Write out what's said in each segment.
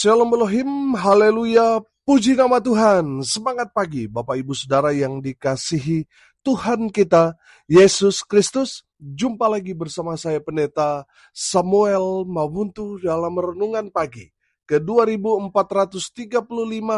Shalom Elohim, haleluya, puji nama Tuhan. Semangat pagi Bapak Ibu Saudara yang dikasihi Tuhan kita, Yesus Kristus. Jumpa lagi bersama saya Pendeta Samuel Mabuntu dalam Renungan Pagi ke 2435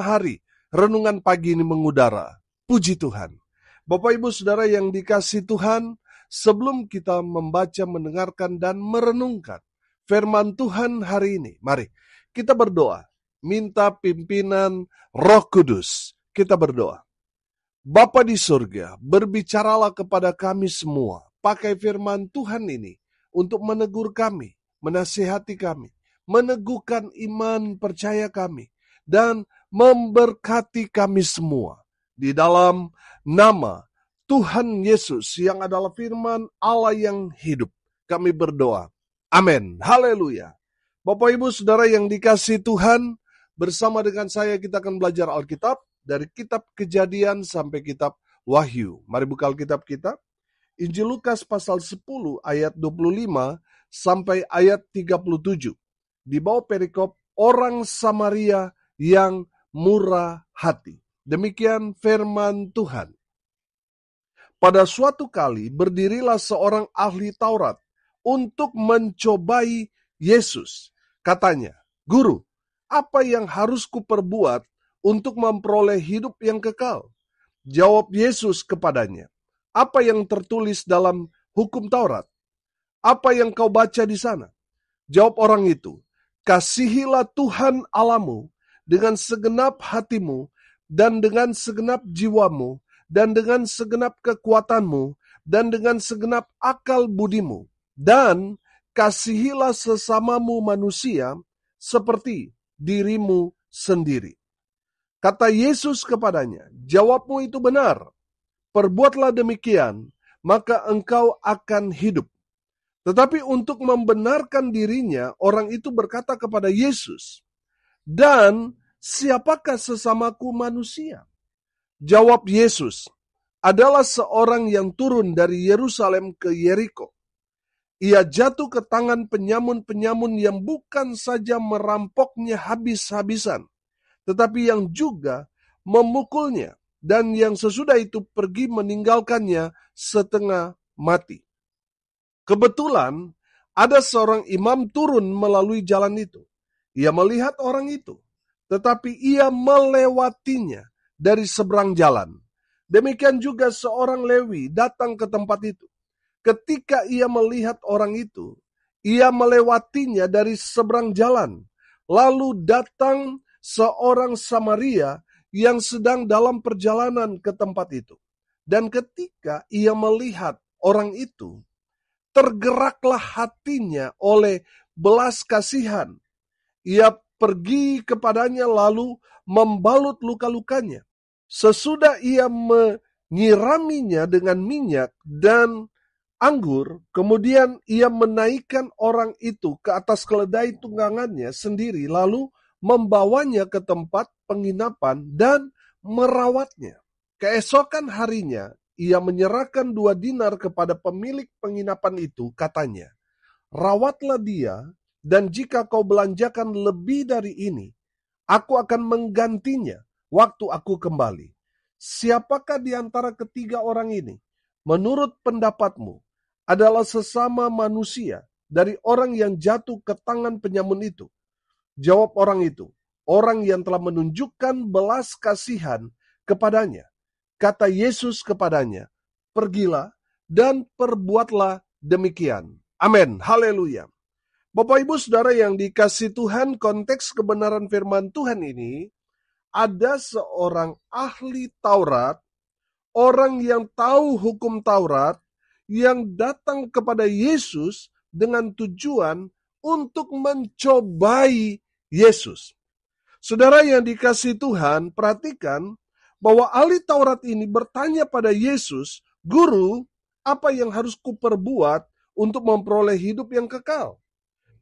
hari. Renungan pagi ini mengudara, puji Tuhan. Bapak Ibu Saudara yang dikasihi Tuhan, sebelum kita membaca, mendengarkan, dan merenungkan firman Tuhan hari ini, mari kita berdoa, minta pimpinan Roh Kudus. Kita berdoa. Bapa di surga, berbicaralah kepada kami semua. Pakai firman Tuhan ini untuk menegur kami, menasihati kami, meneguhkan iman percaya kami, dan memberkati kami semua. Di dalam nama Tuhan Yesus yang adalah firman Allah yang hidup, kami berdoa. Amin. Haleluya. Bapak Ibu Saudara yang dikasihi Tuhan, bersama dengan saya kita akan belajar Alkitab dari kitab Kejadian sampai kitab Wahyu. Mari buka Alkitab kita. Injil Lukas pasal 10 ayat 25 sampai ayat 37. Di bawah perikop orang Samaria yang murah hati. Demikian firman Tuhan. Pada suatu kali berdirilah seorang ahli Taurat untuk mencobai Yesus. Katanya, Guru, apa yang harus kuperbuat untuk memperoleh hidup yang kekal? Jawab Yesus kepadanya, apa yang tertulis dalam hukum Taurat? Apa yang kau baca di sana? Jawab orang itu, kasihilah Tuhan Allahmu dengan segenap hatimu dan dengan segenap jiwamu dan dengan segenap kekuatanmu dan dengan segenap akal budimu. Dan kasihilah sesamamu manusia seperti dirimu sendiri. Kata Yesus kepadanya, jawabmu itu benar. Perbuatlah demikian, maka engkau akan hidup. Tetapi untuk membenarkan dirinya, orang itu berkata kepada Yesus, dan siapakah sesamaku manusia? Jawab Yesus, adalah seorang yang turun dari Yerusalem ke Yeriko. Ia jatuh ke tangan penyamun-penyamun yang bukan saja merampoknya habis-habisan, tetapi yang juga memukulnya, dan yang sesudah itu pergi meninggalkannya setengah mati. Kebetulan ada seorang imam turun melalui jalan itu. Ia melihat orang itu, tetapi ia melewatinya dari seberang jalan. Demikian juga seorang Lewi datang ke tempat itu. Ketika ia melihat orang itu, ia melewatinya dari seberang jalan. Lalu datang seorang Samaria yang sedang dalam perjalanan ke tempat itu. Dan ketika ia melihat orang itu, tergeraklah hatinya oleh belas kasihan. Ia pergi kepadanya lalu membalut luka-lukanya. Sesudah ia menyiraminya dengan minyak dan anggur, kemudian ia menaikkan orang itu ke atas keledai tunggangannya sendiri, lalu membawanya ke tempat penginapan dan merawatnya. Keesokan harinya, ia menyerahkan 2 dinar kepada pemilik penginapan itu, katanya, rawatlah dia, dan jika kau belanjakan lebih dari ini, aku akan menggantinya waktu aku kembali. Siapakah di antara ketiga orang ini, menurut pendapatmu, adalah sesama manusia dari orang yang jatuh ke tangan penyamun itu? Jawab orang itu, orang yang telah menunjukkan belas kasihan kepadanya. Kata Yesus kepadanya, pergilah dan perbuatlah demikian. Amin. Haleluya. Bapak Ibu Saudara yang dikasihi Tuhan, konteks kebenaran firman Tuhan ini, ada seorang ahli Taurat, orang yang tahu hukum Taurat, yang datang kepada Yesus dengan tujuan untuk mencobai Yesus. Saudara yang dikasihi Tuhan, perhatikan bahwa ahli Taurat ini bertanya pada Yesus, Guru, apa yang harus kuperbuat untuk memperoleh hidup yang kekal?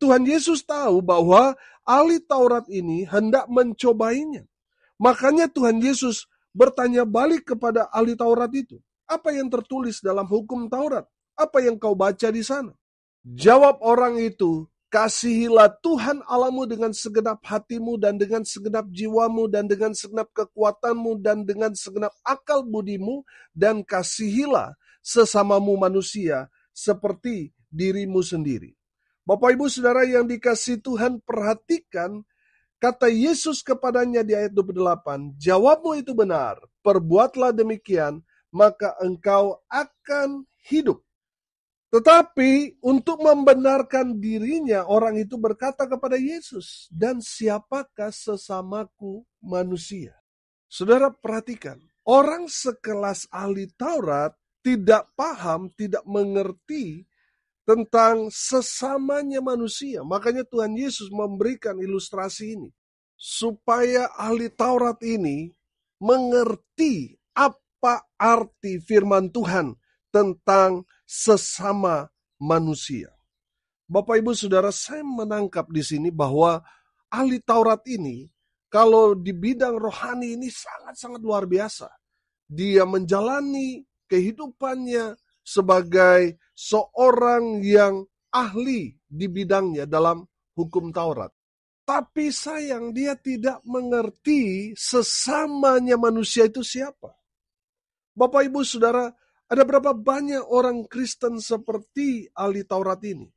Tuhan Yesus tahu bahwa ahli Taurat ini hendak mencobainya. Makanya Tuhan Yesus bertanya balik kepada ahli Taurat itu. Apa yang tertulis dalam hukum Taurat? Apa yang kau baca di sana? Jawab orang itu, Kasihilah Tuhan Allahmu dengan segenap hatimu dan dengan segenap jiwamu dan dengan segenap kekuatanmu dan dengan segenap akal budimu, dan kasihilah sesamamu manusia seperti dirimu sendiri. Bapak Ibu Saudara yang dikasihi Tuhan, perhatikan kata Yesus kepadanya di ayat 28, jawabmu itu benar, perbuatlah demikian, maka engkau akan hidup. Tetapi untuk membenarkan dirinya, orang itu berkata kepada Yesus, dan siapakah sesamaku manusia? Saudara perhatikan, orang sekelas ahli Taurat tidak paham, tidak mengerti tentang sesamanya manusia. Makanya Tuhan Yesus memberikan ilustrasi ini, supaya ahli Taurat ini mengerti apa arti firman Tuhan tentang sesama manusia. Bapak Ibu Saudara, saya menangkap di sini bahwa ahli Taurat ini, kalau di bidang rohani ini sangat-sangat luar biasa. Dia menjalani kehidupannya sebagai seorang yang ahli di bidangnya dalam hukum Taurat. Tapi sayang, dia tidak mengerti sesamanya manusia itu siapa. Bapak Ibu Saudara, ada berapa banyak orang Kristen seperti ahli Taurat ini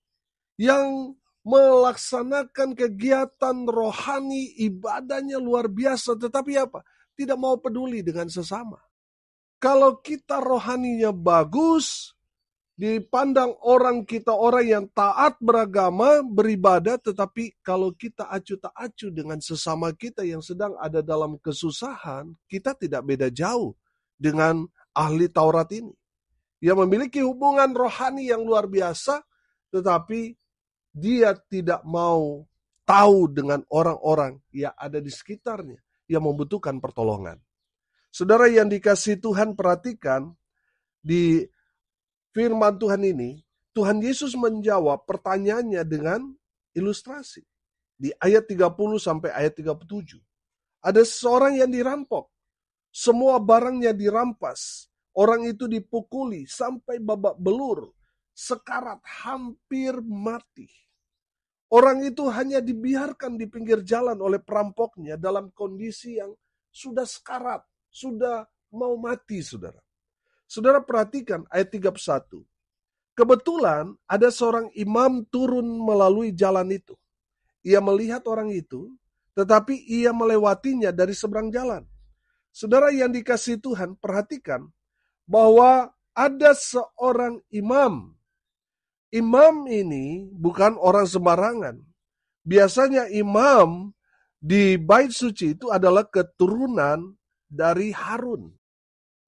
yang melaksanakan kegiatan rohani, ibadahnya luar biasa, tetapi apa? Tidak mau peduli dengan sesama. Kalau kita rohaninya bagus, dipandang orang kita orang yang taat beragama, beribadah, tetapi kalau kita acuh tak acuh dengan sesama kita yang sedang ada dalam kesusahan, kita tidak beda jauh dengan ahli Taurat ini, yang memiliki hubungan rohani yang luar biasa, tetapi dia tidak mau tahu dengan orang-orang yang ada di sekitarnya yang membutuhkan pertolongan. Saudara yang dikasihi Tuhan, perhatikan di firman Tuhan ini, Tuhan Yesus menjawab pertanyaannya dengan ilustrasi. Di ayat 30 sampai ayat 37. Ada seseorang yang dirampok. Semua barangnya dirampas. Orang itu dipukuli sampai babak belur. Sekarat, hampir mati. Orang itu hanya dibiarkan di pinggir jalan oleh perampoknya dalam kondisi yang sudah sekarat, sudah mau mati, saudara. Saudara perhatikan ayat 31. Kebetulan ada seorang imam turun melalui jalan itu. Ia melihat orang itu, tetapi ia melewatinya dari seberang jalan. Saudara yang dikasihi Tuhan, perhatikan bahwa ada seorang imam. Imam ini bukan orang sembarangan. Biasanya imam di bait suci itu adalah keturunan dari Harun.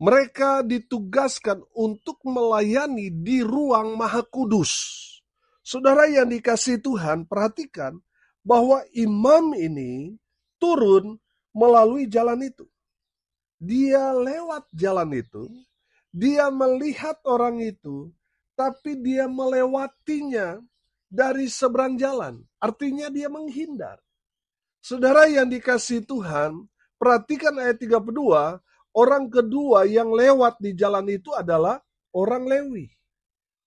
Mereka ditugaskan untuk melayani di ruang Maha Kudus. Saudara yang dikasihi Tuhan, perhatikan bahwa imam ini turun melalui jalan itu. Dia lewat jalan itu, dia melihat orang itu, tapi dia melewatinya dari seberang jalan. Artinya dia menghindar. Saudara yang dikasihi Tuhan, perhatikan ayat 32, orang kedua yang lewat di jalan itu adalah orang Lewi.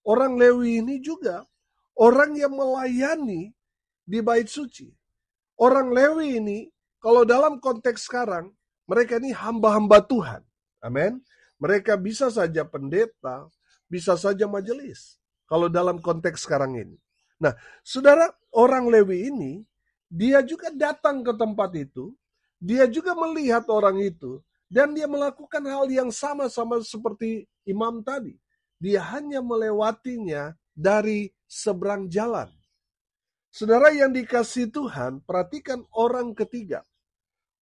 Orang Lewi ini juga orang yang melayani di bait suci. Orang Lewi ini, kalau dalam konteks sekarang, mereka ini hamba-hamba Tuhan. Amin. Mereka bisa saja pendeta, bisa saja majelis. Kalau dalam konteks sekarang ini. Nah, saudara, orang Lewi ini, dia juga datang ke tempat itu, dia juga melihat orang itu, dan dia melakukan hal yang sama-sama seperti imam tadi. Dia hanya melewatinya dari seberang jalan. Saudara yang dikasihi Tuhan, perhatikan orang ketiga.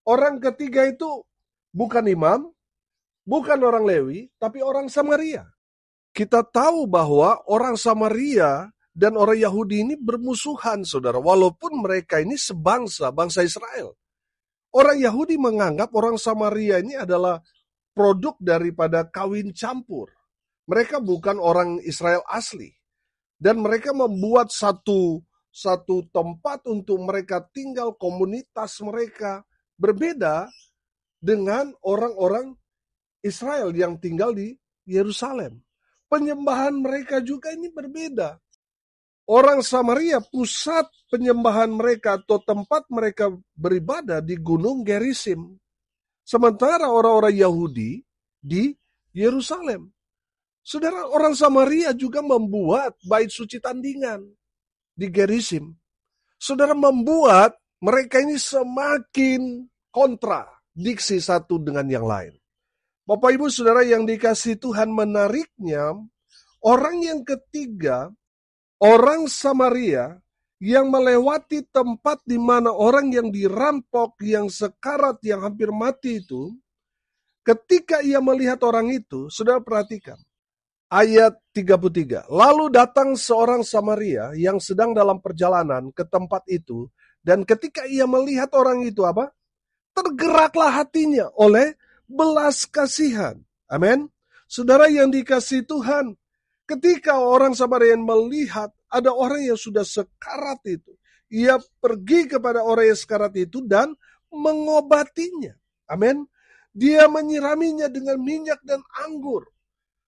Orang ketiga itu bukan imam, bukan orang Lewi, tapi orang Samaria. Kita tahu bahwa orang Samaria dan orang Yahudi ini bermusuhan, saudara. Walaupun mereka ini sebangsa, bangsa Israel. Orang Yahudi menganggap orang Samaria ini adalah produk daripada kawin campur. Mereka bukan orang Israel asli. Dan mereka membuat satu tempat untuk mereka tinggal, komunitas mereka berbeda dengan orang-orang Israel yang tinggal di Yerusalem. Penyembahan mereka juga ini berbeda. Orang Samaria pusat penyembahan mereka atau tempat mereka beribadah di Gunung Gerisim. Sementara orang-orang Yahudi di Yerusalem. Saudara, orang Samaria juga membuat bait suci tandingan di Gerisim. Saudara, membuat mereka ini semakin kontradiksi satu dengan yang lain. Bapak Ibu Saudara yang dikasihi Tuhan, menariknya orang yang ketiga, orang Samaria yang melewati tempat di mana orang yang dirampok, yang sekarat, yang hampir mati itu, ketika ia melihat orang itu, saudara perhatikan, ayat 33, lalu datang seorang Samaria yang sedang dalam perjalanan ke tempat itu, dan ketika ia melihat orang itu apa? Tergeraklah hatinya oleh belas kasihan. Amin. Saudara yang dikasihi Tuhan, ketika orang Samaria melihat ada orang yang sudah sekarat itu, ia pergi kepada orang yang sekarat itu dan mengobatinya. Amin. Dia menyiraminya dengan minyak dan anggur.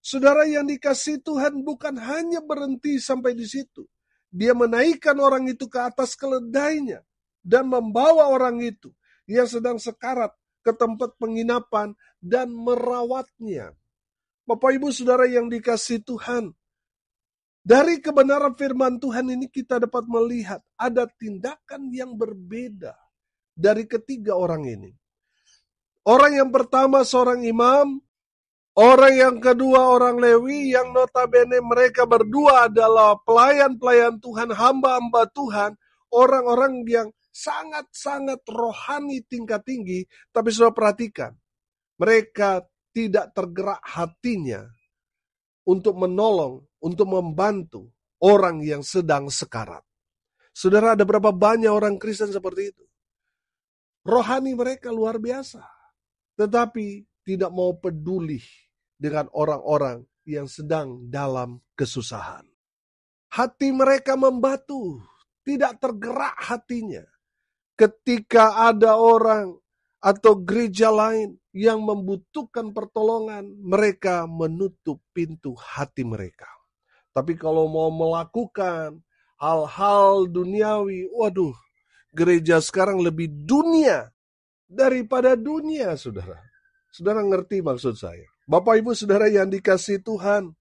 Saudara yang dikasihi Tuhan, bukan hanya berhenti sampai di situ. Dia menaikkan orang itu ke atas keledainya dan membawa orang itu yang sedang sekarat ke tempat penginapan dan merawatnya. Bapak Ibu Saudara yang dikasihi Tuhan, dari kebenaran firman Tuhan ini kita dapat melihat ada tindakan yang berbeda dari ketiga orang ini. Orang yang pertama seorang imam, orang yang kedua orang Lewi, yang notabene mereka berdua adalah pelayan-pelayan Tuhan, hamba-hamba Tuhan, orang-orang yang sangat-sangat rohani tingkat tinggi, tapi sudah perhatikan, mereka tidak tergerak hatinya untuk menolong, untuk membantu orang yang sedang sekarat. Saudara, ada berapa banyak orang Kristen seperti itu? Rohani mereka luar biasa, tetapi tidak mau peduli dengan orang-orang yang sedang dalam kesusahan. Hati mereka membatu, tidak tergerak hatinya. Ketika ada orang atau gereja lain yang membutuhkan pertolongan, mereka menutup pintu hati mereka. Tapi kalau mau melakukan hal-hal duniawi, waduh, gereja sekarang lebih dunia daripada dunia, saudara. Saudara ngerti maksud saya? Bapak Ibu Saudara yang dikasihi Tuhan,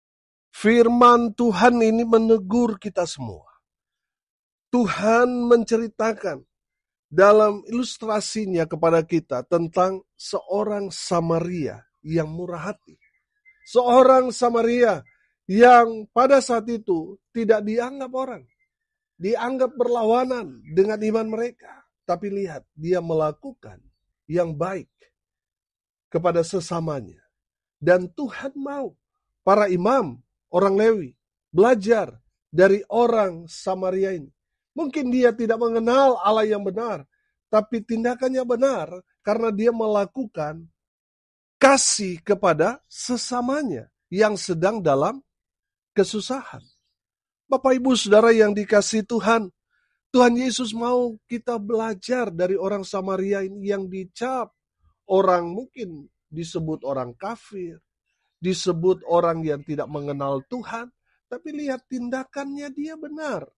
firman Tuhan ini menegur kita semua. Tuhan menceritakan dalam ilustrasinya kepada kita tentang seorang Samaria yang murah hati. Seorang Samaria yang pada saat itu tidak dianggap orang. Dianggap berlawanan dengan iman mereka. Tapi lihat, dia melakukan yang baik kepada sesamanya. Dan Tuhan mau para imam, orang Lewi, belajar dari orang Samaria ini. Mungkin dia tidak mengenal Allah yang benar, tapi tindakannya benar karena dia melakukan kasih kepada sesamanya yang sedang dalam kesusahan. Bapak Ibu Saudara yang dikasihi Tuhan, Tuhan Yesus mau kita belajar dari orang Samaria ini yang dicap orang mungkin disebut orang kafir, disebut orang yang tidak mengenal Tuhan, tapi lihat tindakannya dia benar.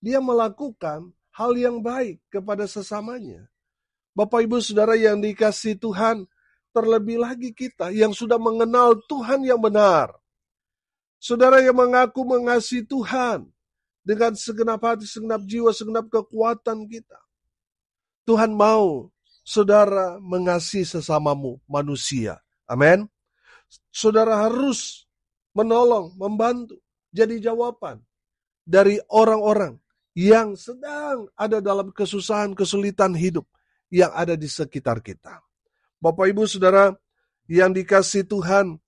Dia melakukan hal yang baik kepada sesamanya. Bapak Ibu Saudara yang dikasihi Tuhan, terlebih lagi kita yang sudah mengenal Tuhan yang benar. Saudara yang mengaku mengasihi Tuhan dengan segenap hati, segenap jiwa, segenap kekuatan kita. Tuhan mau saudara mengasihi sesamamu manusia. Amin. Saudara harus menolong, membantu, jadi jawaban dari orang-orang yang sedang ada dalam kesusahan, kesulitan hidup yang ada di sekitar kita. Bapak Ibu Saudara yang dikasihi Tuhan,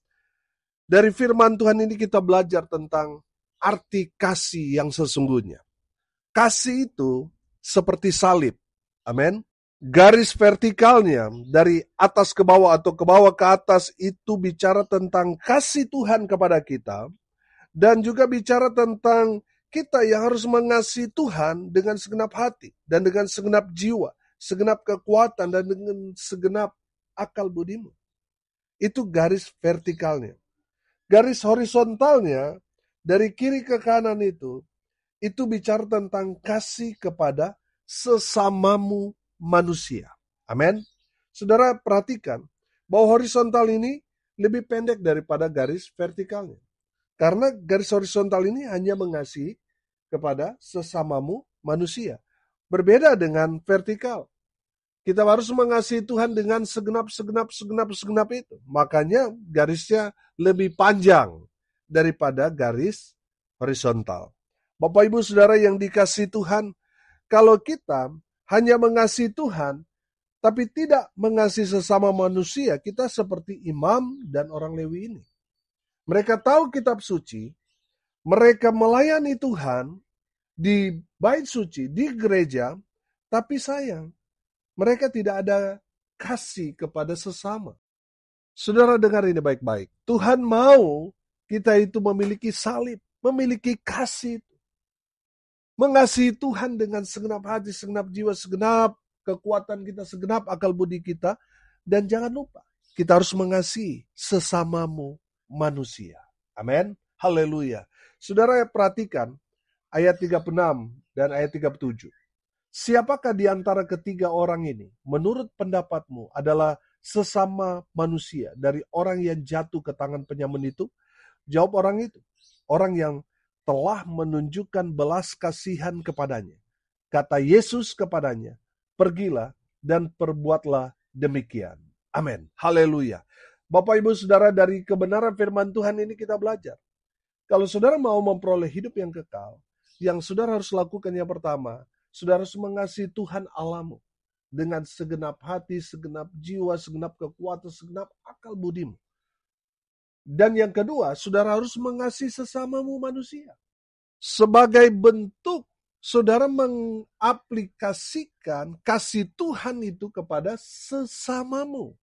dari firman Tuhan ini kita belajar tentang arti kasih yang sesungguhnya. Kasih itu seperti salib. Amin. Garis vertikalnya dari atas ke bawah atau ke bawah ke atas itu bicara tentang kasih Tuhan kepada kita. Dan juga bicara tentang kita yang harus mengasihi Tuhan dengan segenap hati dan dengan segenap jiwa, segenap kekuatan dan dengan segenap akal budimu. Itu garis vertikalnya. Garis horizontalnya dari kiri ke kanan itu itu bicara tentang kasih kepada sesamamu manusia. Amin. Saudara perhatikan bahwa horizontal ini lebih pendek daripada garis vertikalnya. Karena garis horizontal ini hanya mengasihi kepada sesamamu manusia. Berbeda dengan vertikal. Kita harus mengasihi Tuhan dengan segenap itu. Makanya garisnya lebih panjang daripada garis horizontal. Bapak Ibu Saudara yang dikasihi Tuhan, kalau kita hanya mengasihi Tuhan, tapi tidak mengasihi sesama manusia, kita seperti imam dan orang Lewi ini. Mereka tahu kitab suci, mereka melayani Tuhan di bait suci, di gereja, tapi sayang, mereka tidak ada kasih kepada sesama. Saudara dengar ini baik-baik. Tuhan mau kita itu memiliki salib, memiliki kasih. Mengasihi Tuhan dengan segenap hati, segenap jiwa, segenap kekuatan kita, segenap akal budi kita. Dan jangan lupa, kita harus mengasihi sesamamu manusia. Amin. Haleluya. Saudara perhatikan ayat 36 dan ayat 37. Siapakah di antara ketiga orang ini, menurut pendapatmu, adalah sesama manusia dari orang yang jatuh ke tangan penyamun itu? Jawab orang itu, orang yang telah menunjukkan belas kasihan kepadanya. Kata Yesus kepadanya, pergilah dan perbuatlah demikian. Amin. Haleluya. Bapak Ibu Saudara, dari kebenaran firman Tuhan ini kita belajar. Kalau saudara mau memperoleh hidup yang kekal, yang saudara harus lakukan yang pertama, saudara harus mengasihi Tuhan Allahmu dengan segenap hati, segenap jiwa, segenap kekuatan, segenap akal budimu. Dan yang kedua, saudara harus mengasihi sesamamu manusia. Sebagai bentuk saudara mengaplikasikan kasih Tuhan itu kepada sesamamu.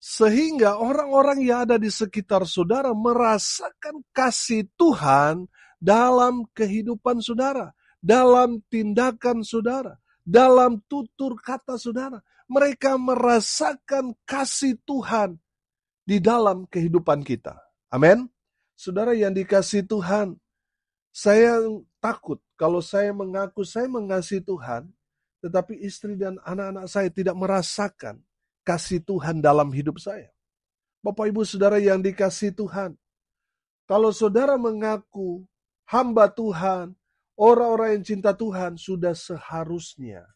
Sehingga orang-orang yang ada di sekitar saudara merasakan kasih Tuhan dalam kehidupan saudara, dalam tindakan saudara, dalam tutur kata saudara. Mereka merasakan kasih Tuhan di dalam kehidupan kita. Amin. Saudara yang dikasihi Tuhan, saya takut kalau saya mengaku saya mengasihi Tuhan, tetapi istri dan anak-anak saya tidak merasakan kasih Tuhan dalam hidup saya. Bapak Ibu Saudara yang dikasihi Tuhan, kalau saudara mengaku hamba Tuhan, orang-orang yang cinta Tuhan, sudah seharusnya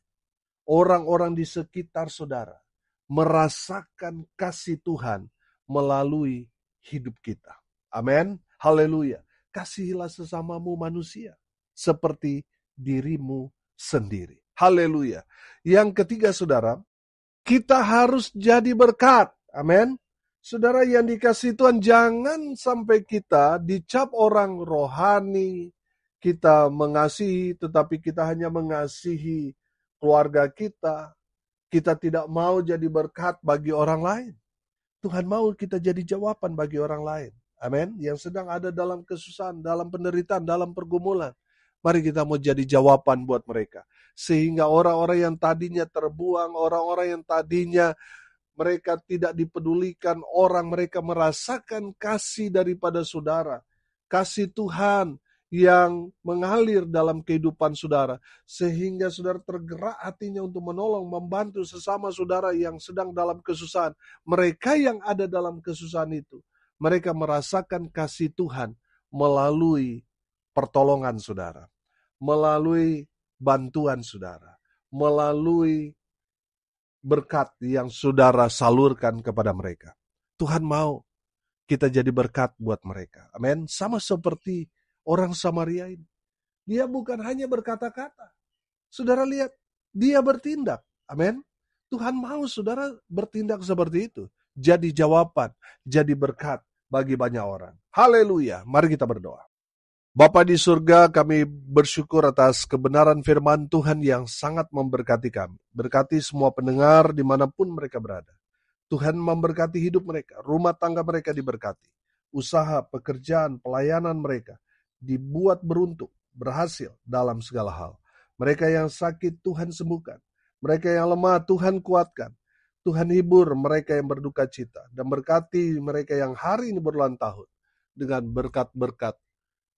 orang-orang di sekitar saudara merasakan kasih Tuhan melalui hidup kita. Amin. Haleluya. Kasihilah sesamamu manusia seperti dirimu sendiri. Haleluya. Yang ketiga saudara, kita harus jadi berkat. Amin. Saudara yang dikasihi Tuhan, jangan sampai kita dicap orang rohani, kita mengasihi tetapi kita hanya mengasihi keluarga kita. Kita tidak mau jadi berkat bagi orang lain. Tuhan mau kita jadi jawaban bagi orang lain. Amin. Yang sedang ada dalam kesusahan, dalam penderitaan, dalam pergumulan. Mari kita mau jadi jawaban buat mereka. Sehingga orang-orang yang tadinya terbuang, orang-orang yang tadinya mereka tidak dipedulikan orang, mereka merasakan kasih daripada saudara. Kasih Tuhan yang mengalir dalam kehidupan saudara. Sehingga saudara tergerak hatinya untuk menolong, membantu sesama saudara yang sedang dalam kesusahan. Mereka yang ada dalam kesusahan itu, mereka merasakan kasih Tuhan melalui pertolongan saudara, melalui bantuan saudara, melalui berkat yang saudara salurkan kepada mereka. Tuhan mau kita jadi berkat buat mereka. Amin. Sama seperti orang Samaria ini. Dia bukan hanya berkata-kata. Saudara lihat, dia bertindak. Amin. Tuhan mau saudara bertindak seperti itu. Jadi jawaban, jadi berkat bagi banyak orang. Haleluya. Mari kita berdoa. Bapa di surga, kami bersyukur atas kebenaran firman Tuhan yang sangat memberkati kami. Berkati semua pendengar dimanapun mereka berada. Tuhan memberkati hidup mereka, rumah tangga mereka diberkati. Usaha, pekerjaan, pelayanan mereka dibuat beruntung, berhasil dalam segala hal. Mereka yang sakit Tuhan sembuhkan. Mereka yang lemah Tuhan kuatkan. Tuhan hibur mereka yang berduka cita. Dan berkati mereka yang hari ini berulang tahun dengan berkat-berkat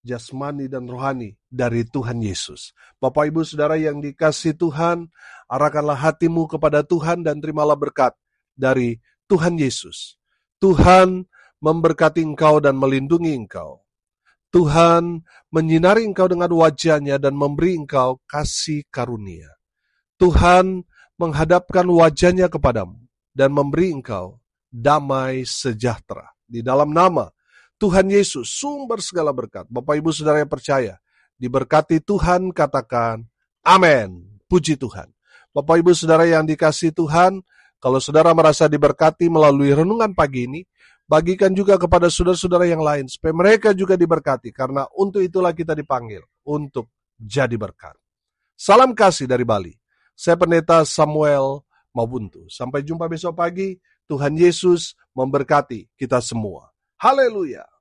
jasmani dan rohani dari Tuhan Yesus. Bapak Ibu Saudara yang dikasihi Tuhan, arahkanlah hatimu kepada Tuhan dan terimalah berkat dari Tuhan Yesus. Tuhan memberkati engkau dan melindungi engkau. Tuhan menyinari engkau dengan wajah-Nya dan memberi engkau kasih karunia. Tuhan menghadapkan wajah-Nya kepadamu dan memberi engkau damai sejahtera. Di dalam nama Tuhan Yesus, sumber segala berkat. Bapak Ibu Saudara yang percaya, diberkati Tuhan, katakan amin. Puji Tuhan. Bapak Ibu Saudara yang dikasihi Tuhan, kalau saudara merasa diberkati melalui renungan pagi ini, bagikan juga kepada saudara-saudara yang lain, supaya mereka juga diberkati, karena untuk itulah kita dipanggil, untuk jadi berkat. Salam kasih dari Bali. Saya Pendeta Samuel Mabuntu. Sampai jumpa besok pagi. Tuhan Yesus memberkati kita semua. Haleluya.